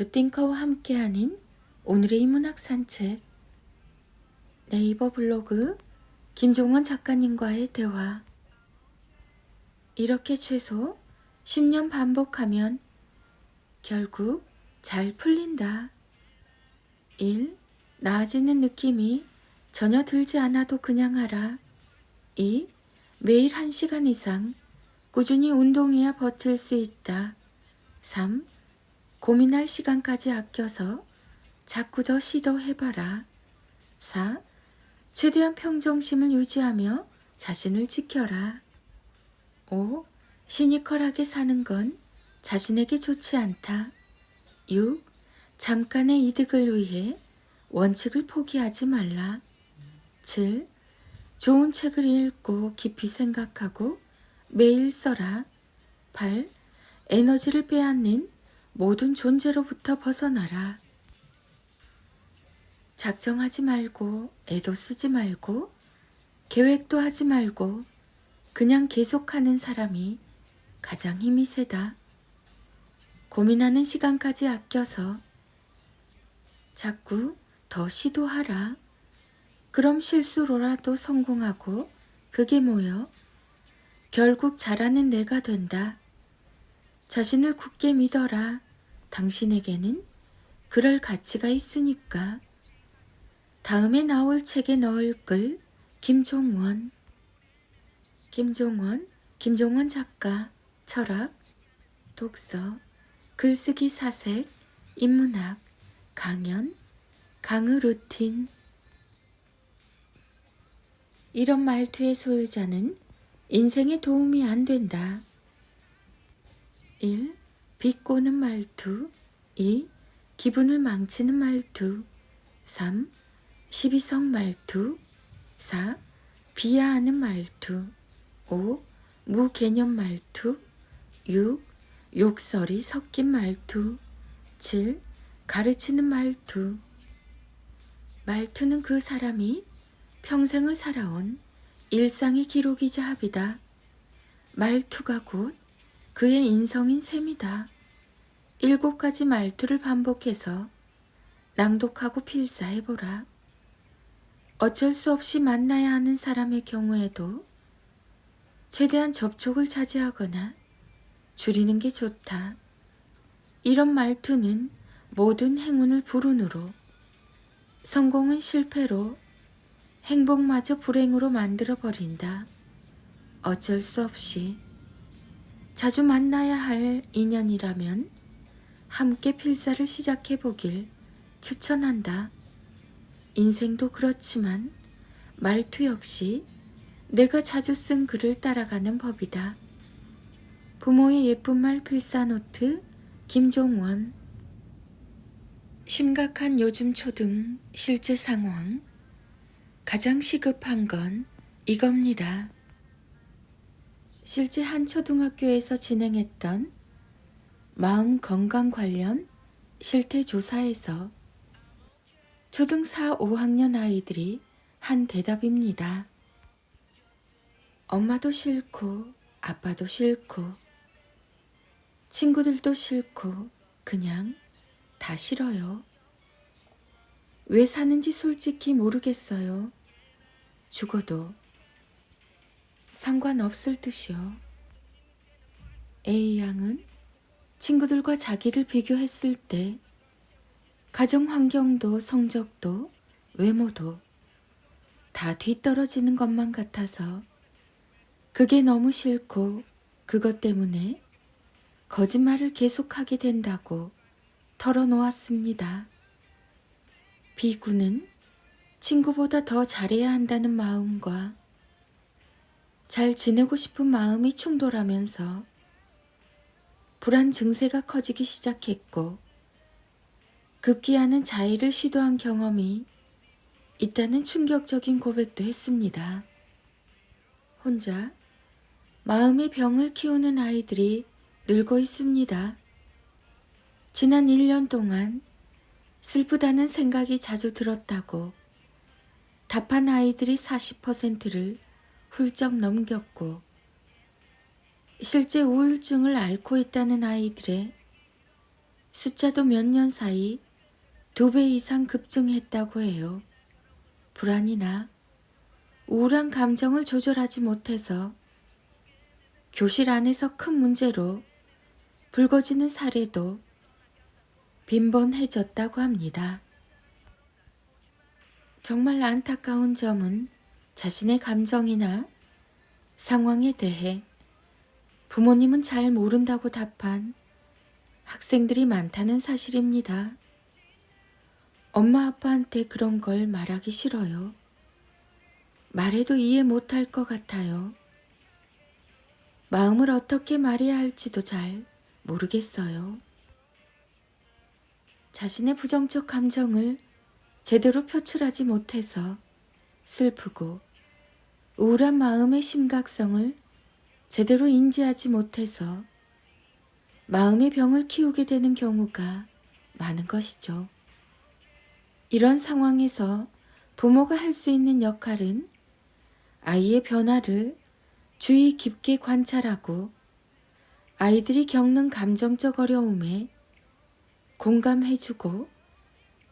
주띵커와 함께하는 오늘의 인문학 산책. 네이버 블로그 김종원 작가님과의 대화. 이렇게 최소 10년 반복하면 결국 잘 풀린다. 1. 나아지는 느낌이 전혀 들지 않아도 그냥 하라. 2. 매일 1시간 이상 꾸준히 운동해야 버틸 수 있다. 3. 고민할 시간까지 아껴서 자꾸 더 시도해봐라. 4. 최대한 평정심을 유지하며 자신을 지켜라. 5. 시니컬하게 사는 건 자신에게 좋지 않다. 6. 잠깐의 이득을 위해 원칙을 포기하지 말라. 7. 좋은 책을 읽고 깊이 생각하고 매일 써라. 8. 에너지를 빼앗는 모든 존재로부터 벗어나라. 작정하지 말고 애도 쓰지 말고 계획도 하지 말고 그냥 계속하는 사람이 가장 힘이 세다. 고민하는 시간까지 아껴서 자꾸 더 시도하라. 그럼 실수로라도 성공하고 그게 모여 결국 잘하는 내가 된다. 자신을 굳게 믿어라. 당신에게는 그럴 가치가 있으니까. 다음에 나올 책에 넣을 글 김종원. 김종원 작가. 철학, 독서, 글쓰기 사색, 인문학, 강연, 강의 루틴. 이런 말투의 소유자는 인생에 도움이 안 된다. 1. 비꼬는 말투. 2. 기분을 망치는 말투. 3. 시비성 말투. 4. 비하하는 말투. 5. 무개념 말투. 6. 욕설이 섞인 말투. 7. 가르치는 말투. 말투는 그 사람이 평생을 살아온 일상의 기록이자 합이다. 말투가 곧 그의 인성인 셈이다. 7가지 말투를 반복해서 낭독하고 필사해보라. 어쩔 수 없이 만나야 하는 사람의 경우에도 최대한 접촉을 자제하거나 줄이는 게 좋다. 이런 말투는 모든 행운을 불운으로, 성공은 실패로, 행복마저 불행으로 만들어버린다. 어쩔 수 없이 자주 만나야 할 인연이라면 함께 필사를 시작해보길 추천한다. 인생도 그렇지만 말투 역시 내가 자주 쓴 글을 따라가는 법이다. 부모의 예쁜 말 필사노트 김종원. 심각한 요즘 초등 실제 상황. 가장 시급한 건 이겁니다. 실제 한 초등학교에서 진행했던 마음 건강 관련 실태조사에서 초등 4, 5학년 아이들이 한 대답입니다. 엄마도 싫고 아빠도 싫고 친구들도 싫고 그냥 다 싫어요. 왜 사는지 솔직히 모르겠어요. 죽어도 상관없을 듯이요. A양은 친구들과 자기를 비교했을 때 가정 환경도 성적도 외모도 다 뒤떨어지는 것만 같아서 그게 너무 싫고 그것 때문에 거짓말을 계속하게 된다고 털어놓았습니다. B군은 친구보다 더 잘해야 한다는 마음과 잘 지내고 싶은 마음이 충돌하면서 불안 증세가 커지기 시작했고 급기야는 자해를 시도한 경험이 있다는 충격적인 고백도 했습니다. 혼자 마음의 병을 키우는 아이들이 늘고 있습니다. 지난 1년 동안 슬프다는 생각이 자주 들었다고 답한 아이들이 40%를 훌쩍 넘겼고 실제 우울증을 앓고 있다는 아이들의 숫자도 몇 년 사이 2배 이상 급증했다고 해요. 불안이나 우울한 감정을 조절하지 못해서 교실 안에서 큰 문제로 불거지는 사례도 빈번해졌다고 합니다. 정말 안타까운 점은 자신의 감정이나 상황에 대해 부모님은 잘 모른다고 답한 학생들이 많다는 사실입니다. 엄마 아빠한테 그런 걸 말하기 싫어요. 말해도 이해 못할 것 같아요. 마음을 어떻게 말해야 할지도 잘 모르겠어요. 자신의 부정적 감정을 제대로 표출하지 못해서 슬프고 우울한 마음의 심각성을 제대로 인지하지 못해서 마음의 병을 키우게 되는 경우가 많은 것이죠. 이런 상황에서 부모가 할 수 있는 역할은 아이의 변화를 주의 깊게 관찰하고 아이들이 겪는 감정적 어려움에 공감해주고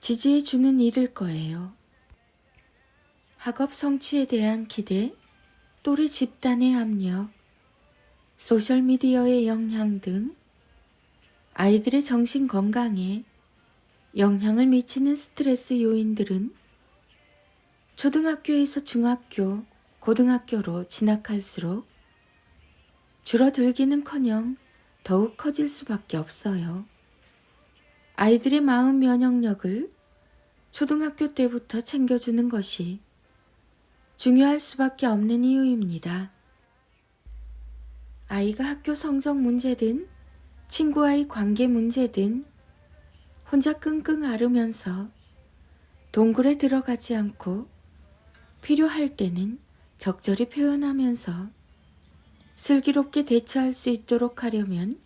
지지해주는 일일 거예요. 학업 성취에 대한 기대, 또래 집단의 압력, 소셜미디어의 영향 등 아이들의 정신 건강에 영향을 미치는 스트레스 요인들은 초등학교에서 중학교, 고등학교로 진학할수록 줄어들기는커녕 더욱 커질 수밖에 없어요. 아이들의 마음 면역력을 초등학교 때부터 챙겨주는 것이 중요할 수밖에 없는 이유입니다. 아이가 학교 성적 문제든 친구와의 관계 문제든 혼자 끙끙 앓으면서 동굴에 들어가지 않고 필요할 때는 적절히 표현하면서 슬기롭게 대처할 수 있도록 하려면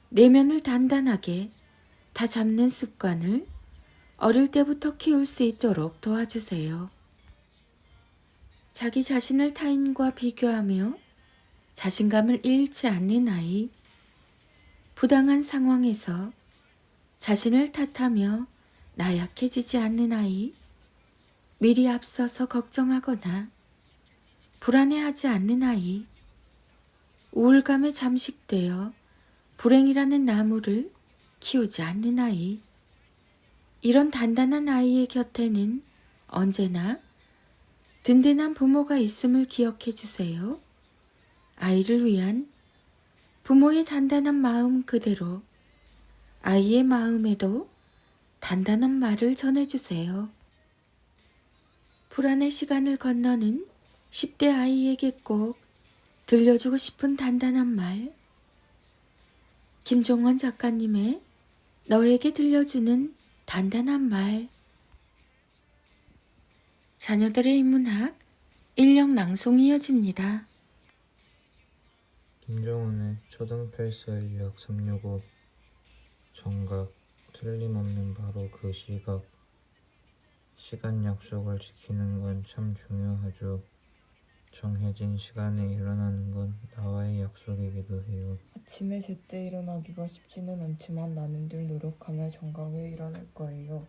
내면을 단단하게 다 잡는 습관을 어릴 때부터 키울 수 있도록 도와주세요. 자기 자신을 타인과 비교하며 자신감을 잃지 않는 아이, 부당한 상황에서 자신을 탓하며 나약해지지 않는 아이, 미리 앞서서 걱정하거나 불안해하지 않는 아이, 우울감에 잠식되어 불행이라는 나무를 키우지 않는 아이, 이런 단단한 아이의 곁에는 언제나 든든한 부모가 있음을 기억해 주세요. 아이를 위한 부모의 단단한 마음 그대로 아이의 마음에도 단단한 말을 전해주세요. 불안의 시간을 건너는 10대 아이에게 꼭 들려주고 싶은 단단한 말. 김종원 작가님의 너에게 들려주는 단단한 말. 자녀들의 인문학 인력 낭송이 이어집니다. 김종훈의 초등필서 인력 365 정각 틀림없는 바로 그 시각. 시간 약속을 지키는 건 참 중요하죠. 정해진 시간에 일어나는 건 나와의 약속이기도 해요. 아침에 제때 일어나기가 쉽지는 않지만 나는 늘 노력하며 정각에 일어날 거예요.